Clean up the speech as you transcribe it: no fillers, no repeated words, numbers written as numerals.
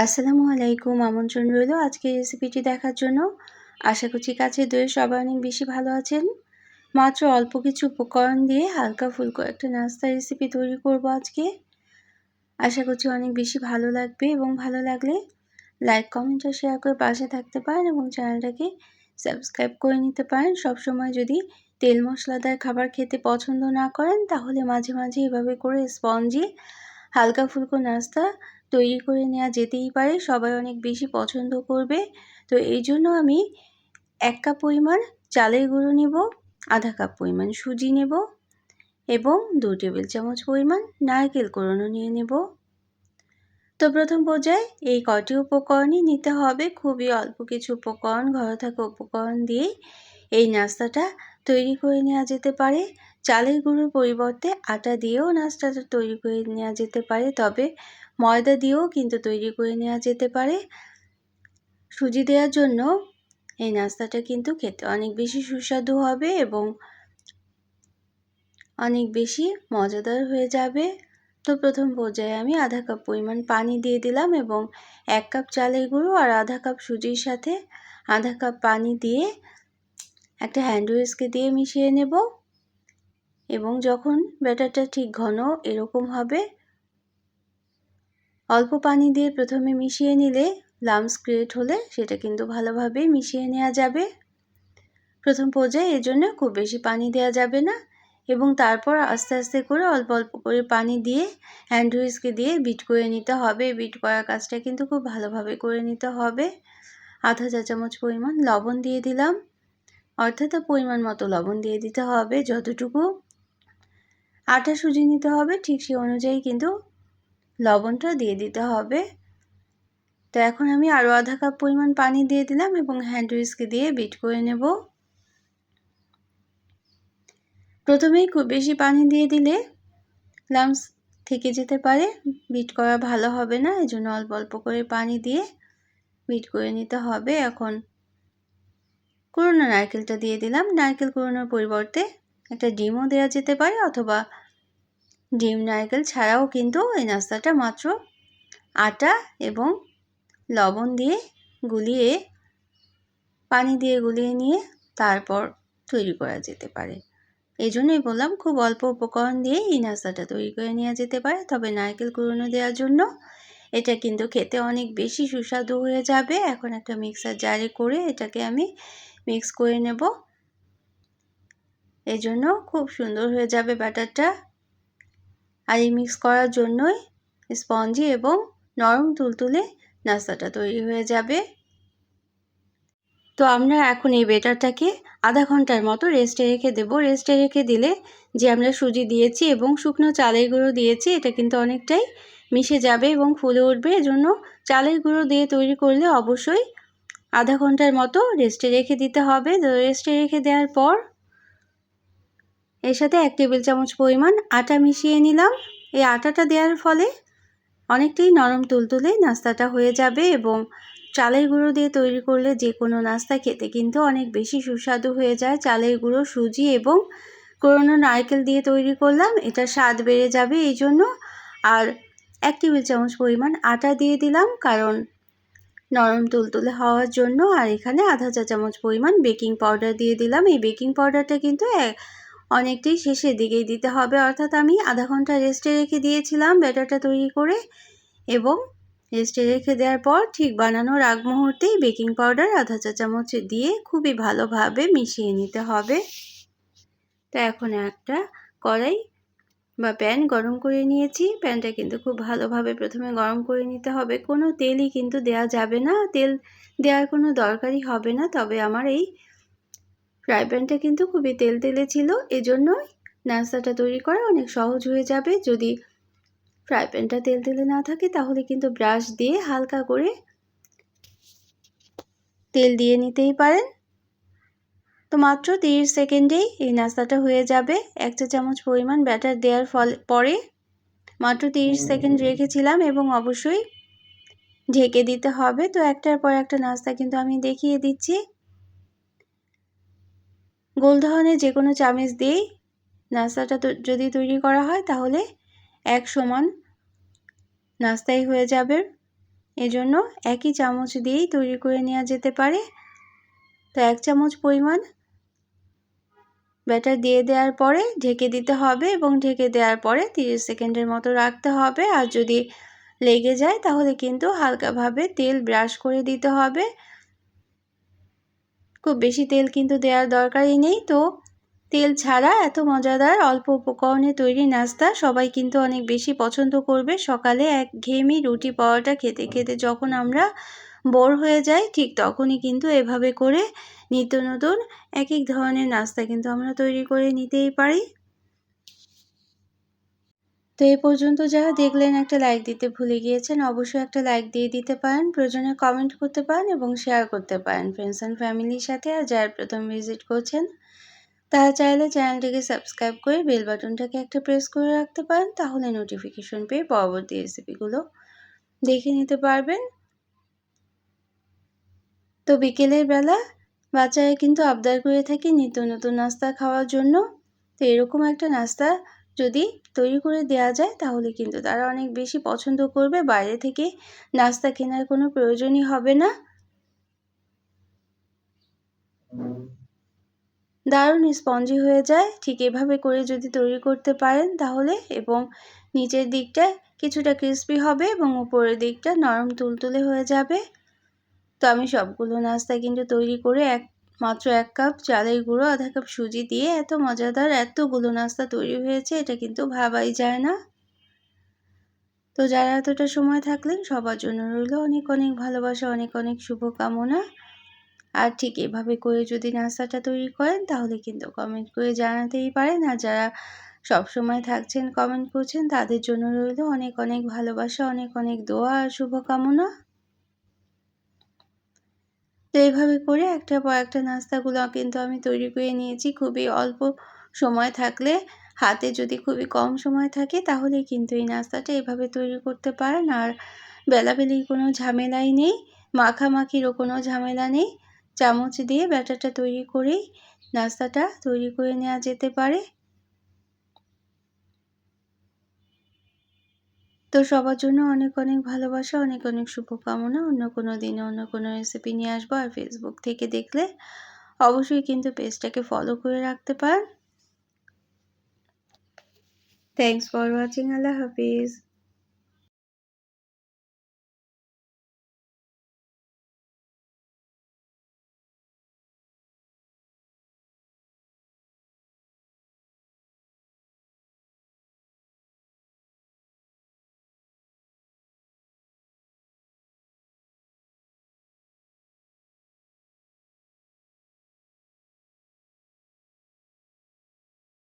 আসসালামু আলাইকুম, আমন্ত্রণ রইল আজকের রেসিপিটি দেখার জন্য। আশা করছি কাছে দূরে সবাই অনেক বেশি ভালো আছেন। মাত্র অল্প কিছু উপকরণ দিয়ে হালকা ফুলকো একটা নাস্তার রেসিপি তৈরি করব আজকে। আশা করছি অনেক বেশি ভালো লাগবে এবং ভালো লাগলে লাইক, কমেন্ট আর শেয়ার করে পাশে থাকতে পারেন এবং চ্যানেলটাকে সাবস্ক্রাইব করে নিতে পারেন। সবসময় যদি তেল মশলাদার খাবার খেতে পছন্দ না করেন তাহলে মাঝে মাঝে এভাবে করে স্পঞ্জি হালকা ফুলকো নাস্তা তৈরি করে নেওয়া যেতেই পারে, সবাই অনেক বেশি পছন্দ করবে। তো এই জন্য আমি 1 কাপ পরিমাণ চালের গুঁড়ো নেব, আধা কাপ পরিমাণ সুজি নেব এবং 2 টেবিল চামচ পরিমাণ নারকেল কোড়ানো নিয়ে নেব। তো প্রথম পর্যায়ে এই কটি উপকরণই নিতে হবে। খুবই অল্প কিছু উপকরণ, ঘরে থাকা উপকরণ দিয়েই এই নাস্তাটা তৈরি করে নেওয়া যেতে পারে। চালের গুঁড়োর পরিবর্তে আটা দিয়েও নাস্তাটা তৈরি করে নেওয়া যেতে পারে, তবে ময়দা দিয়েও কিন্তু তৈরি করে নেওয়া যেতে পারে। সুজি দেওয়ার জন্য এই নাস্তাটা কিন্তু খেতে অনেক বেশি সুস্বাদু হবে এবং অনেক বেশি মজাদার হয়ে যাবে। তো প্রথম পর্যায়ে আমি আধা কাপ পরিমাণ পানি দিয়ে দিলাম এবং 1 কাপ চালের গুঁড়ো আর আধা কাপ সুজির সাথে আধা কাপ পানি দিয়ে একটা হ্যান্ড হুইস্ক দিয়ে মিশিয়ে নেব এবং যখন ব্যাটারটা ঠিক ঘন এরকম হবে, অল্প পানি দিয়ে প্রথমে মিশিয়ে নিলে লাম্পস ক্রিয়েট হলে সেটা কিন্তু ভালোভাবে মিশিয়ে নেওয়া যাবে। প্রথম পর্যায়ে এর জন্য খুব বেশি পানি দেওয়া যাবে না এবং তারপর আস্তে আস্তে করে অল্প অল্প করে পানি দিয়ে হ্যান্ড হুইস্ক দিয়ে বিট করে নিতে হবে। বিট করার কাজটা কিন্তু খুব ভালোভাবে করে নিতে হবে। আধা চা চামচ পরিমাণ লবণ দিয়ে দিলাম, অর্থাৎ পরিমাণ মতো লবণ দিয়ে দিতে হবে। যতটুকু আটা সুজি নিতে হবে ঠিক সেই অনুযায়ী কিন্তু লবণটা দিয়ে দিতে হবে। তো এখন আমি আরও আধা কাপ পরিমাণ পানি দিয়ে দিলাম এবং হ্যান্ড হুইস্ক দিয়ে বিট করে নেব। প্রথমেই খুব বেশি পানি দিয়ে দিলে লাম্পস থেকে যেতে পারে, বিট করা ভালো হবে না, এজন্য অল্প অল্প করে পানি দিয়ে বিট করে নিতে হবে। এখন কুড়ানো নারকেলটা দিয়ে দিলাম। নারকেল কুড়ানোর পরিবর্তে একটা ডিমও দেওয়া যেতে পারে, অথবা ডিম নারকেল ছাড়াও কিন্তু এই নাস্তাটা মাত্র আটা এবং লবণ দিয়ে গুলিয়ে, পানি দিয়ে গুলিয়ে নিয়ে তারপর তৈরি করা যেতে পারে। এই জন্যই বললাম খুব অল্প উপকরণ দিয়ে এই নাস্তাটা তৈরি করে নেওয়া যেতে পারে, তবে নারকেল কুড়ানো দেওয়ার জন্য এটা কিন্তু খেতে অনেক বেশি সুস্বাদু হয়ে যাবে। এখন একটা মিক্সার জারে করে এটাকে আমি মিক্স করে নেব, এই জন্য খুব সুন্দর হয়ে যাবে ব্যাটারটা। আর এই মিক্স করার জন্যই স্পঞ্জি এবং নরম তুলতুলে নাস্তাটা তৈরি হয়ে যাবে। তো আমরা এখন এই ব্যাটারটাকে আধা ঘন্টার মতো রেস্টে রেখে দেব। রেস্টে রেখে দিলে যে আমরা সুজি দিয়েছি এবং শুকনো চালের গুঁড়ো দিয়েছি এটা কিন্তু অনেকটাই মিশে যাবে এবং ফুলে উঠবে। এজন্য চালের গুঁড়ো দিয়ে তৈরি করলে অবশ্যই আধা ঘন্টার মতো রেস্টে রেখে দিতে হবে। তো রেস্টে রেখে দেওয়ার পর এর সাথে 1 টেবিল চামচ পরিমাণ আটা মিশিয়ে নিলাম। এই আটাটা দেওয়ার ফলে অনেকটাই নরম তুলতুলে নাস্তাটা হয়ে যাবে এবং চালের গুঁড়ো দিয়ে তৈরি করলে যে কোনো নাস্তা খেতে কিন্তু অনেক বেশি সুস্বাদু হয়ে যায়। চালের গুঁড়ো, সুজি এবং কোড়ানো নারকেল দিয়ে তৈরি করলাম, এটা স্বাদ বেড়ে যাবে এই জন্য। আর 1 টেবিল চামচ পরিমাণ আটা দিয়ে দিলাম কারণ নরম তুলতুলে হওয়ার জন্য। আর এখানে আধা চা চামচ পরিমাণ বেকিং পাউডার দিয়ে দিলাম। এই বেকিং পাউডারটা কিন্তু অনেকটাই শেষের দিকেই দিতে হবে, অর্থাৎ আমি আধা ঘন্টা রেস্টে রেখে দিয়েছিলাম ব্যাটারটা তৈরি করে এবং রেস্টে রেখে দেওয়ার পর ঠিক বানানোর আগ মুহূর্তেই বেকিং পাউডার আধা চা চামচ দিয়ে খুবই ভালোভাবে মিশিয়ে নিতে হবে। তো এখন একটা কড়াই বা প্যান গরম করে নিয়েছি। প্যানটা কিন্তু খুব ভালোভাবে প্রথমে গরম করে নিতে হবে। কোনো তেলই কিন্তু দেওয়া যাবে না, তেল দেওয়ার কোনো দরকারই হবে না। তবে আমার এই ফ্রাই প্যানটা কিন্তু খুবই তেলতেলে ছিল, এজন্যই নাস্তাটা তৈরি করা অনেক সহজ হয়ে যাবে। যদি ফ্রাই প্যানটা তেলতেলে না থাকে তাহলে কিন্তু ব্রাশ দিয়ে হালকা করে তেল দিয়ে নিতেই পারেন। তো মাত্র 30 সেকেন্ডেই এই নাস্তাটা হয়ে যাবে। 1 চা চামচ পরিমাণ ব্যাটার দেওয়ার পরে মাত্র 30 সেকেন্ড রেখেছিলাম এবং অবশ্যই ঢেকে দিতে হবে। তো একটার পর একটা নাস্তা কিন্তু আমি দেখিয়ে দিচ্ছি। গোল ধরনের যে কোনো চামচ দিয়েই নাস্তাটা যদি তৈরি করা হয় তাহলে এক সমান নাস্তাই হয়ে যাবে এজন্য একই চামচ দিয়েই তৈরি করে নেওয়া যেতে পারে। তো 1 চামচ পরিমাণ ব্যাটার দিয়ে দেওয়ার পরে ঢেকে দিতে হবে এবং ঢেকে দেওয়ার পরে 30 সেকেন্ডের মতো রাখতে হবে। আর যদি লেগে যায় তাহলে কিন্তু হালকাভাবে তেল ব্রাশ করে দিতে হবে। খুব বেশি তেল কিন্তু দেওয়ার দরকারই নেই। তো তেল ছাড়া এত মজাদার অল্প উপকরণে তৈরি নাস্তা সবাই কিন্তু অনেক বেশি পছন্দ করবে। সকালে একঘেয়েমি রুটি পরোটা খেতে খেতে যখন আমরা বোর হয়ে যাই, ঠিক তখনই কিন্তু এভাবে করে নিত্য নতুন এক এক ধরনের নাস্তা কিন্তু আমরা তৈরি করে নিতেই পারি। তো এই পর্যন্ত যারা দেখলেন একটা লাইক দিতে ভুলে গিয়েছেন, অবশ্যই একটা লাইক দিয়ে দিতে পারেন। প্রয়োজনে কমেন্ট করতে পারেন এবং শেয়ার করতে পারেন ফ্রেন্ডস অ্যান্ড ফ্যামিলির সাথে। আর যারা প্রথম ভিজিট করছেন তারা চাইলে চ্যানেলটিকে সাবস্ক্রাইব করে বেল বাটনটাকে একটা প্রেস করে রাখতে পারেন, তাহলে নোটিফিকেশন পেয়ে পরবর্তী রেসিপিগুলো দেখে নিতে পারবেন। তো বিকেলের বেলা বাচ্চারা কিন্তু আবদার করে থাকে নিত্য নতুন নাস্তা খাওয়ার জন্য। তো এরকম একটা নাস্তা যদি তৈরি করে দেওয়া যায় তাহলে কিন্তু তারা অনেক বেশি পছন্দ করবে। বাইরে থেকে নাস্তা কেনার কোনো প্রয়োজনই হবে না। দারুণ স্পঞ্জি হয়ে যায়। ঠিক এভাবে করে যদি তৈরি করতে পারেন তাহলে, এবং নিচের দিকটা কিছুটা ক্রিস্পি হবে এবং উপরের দিকটা নরম তুলতুলে হয়ে যাবে। তো আমি সবগুলো নাস্তা কিন্তু তৈরি করে মাত্র 1 কাপ চালের গুঁড়ো, আধা কাপ সুজি দিয়ে এত মজাদার এতগুলো নাস্তা তৈরি হয়েছে, এটা কিন্তু ভাবাই যায় না। তো যারা এতটা সময় থাকলেন সবার জন্য রইল অনেক অনেক ভালোবাসা, অনেক অনেক শুভকামনা। আর ঠিক এভাবে করে যদি নাস্তাটা তৈরি করেন তাহলে কিন্তু কমেন্ট করে জানাতেই পারেন। আর যারা সবসময় থাকছেন কমেন্ট করছেন তাদের জন্য রইল অনেক অনেক ভালোবাসা, অনেক অনেক দোয়া আর শুভকামনা। তো এইভাবে করে একটার পর একটা নাস্তাগুলো কিন্তু আমি তৈরি করে নিয়েছি। খুবই অল্প সময় থাকলে, হাতে যদি খুবই কম সময় থাকে তাহলে কিন্তু এই নাস্তাটা এভাবে তৈরি করতে পারেন। আর বেলাবেলির কোনো ঝামেলাই নেই, মাখামাখিরও কোনো ঝামেলা নেই। চামচ দিয়ে ব্যাটারটা তৈরি করেই নাস্তাটা তৈরি করে নেওয়া যেতে পারে। তো সবার জন্য অনেক অনেক ভালোবাসা, অনেক অনেক শুভকামনা। অন্য কোনো দিনে অন্য কোনো রেসিপি নিয়ে আসবো। আর ফেসবুক থেকে দেখলে অবশ্যই কিন্তু পেজটাকে ফলো করে রাখতে পারেন। Thanks for watching. Allah Hafiz.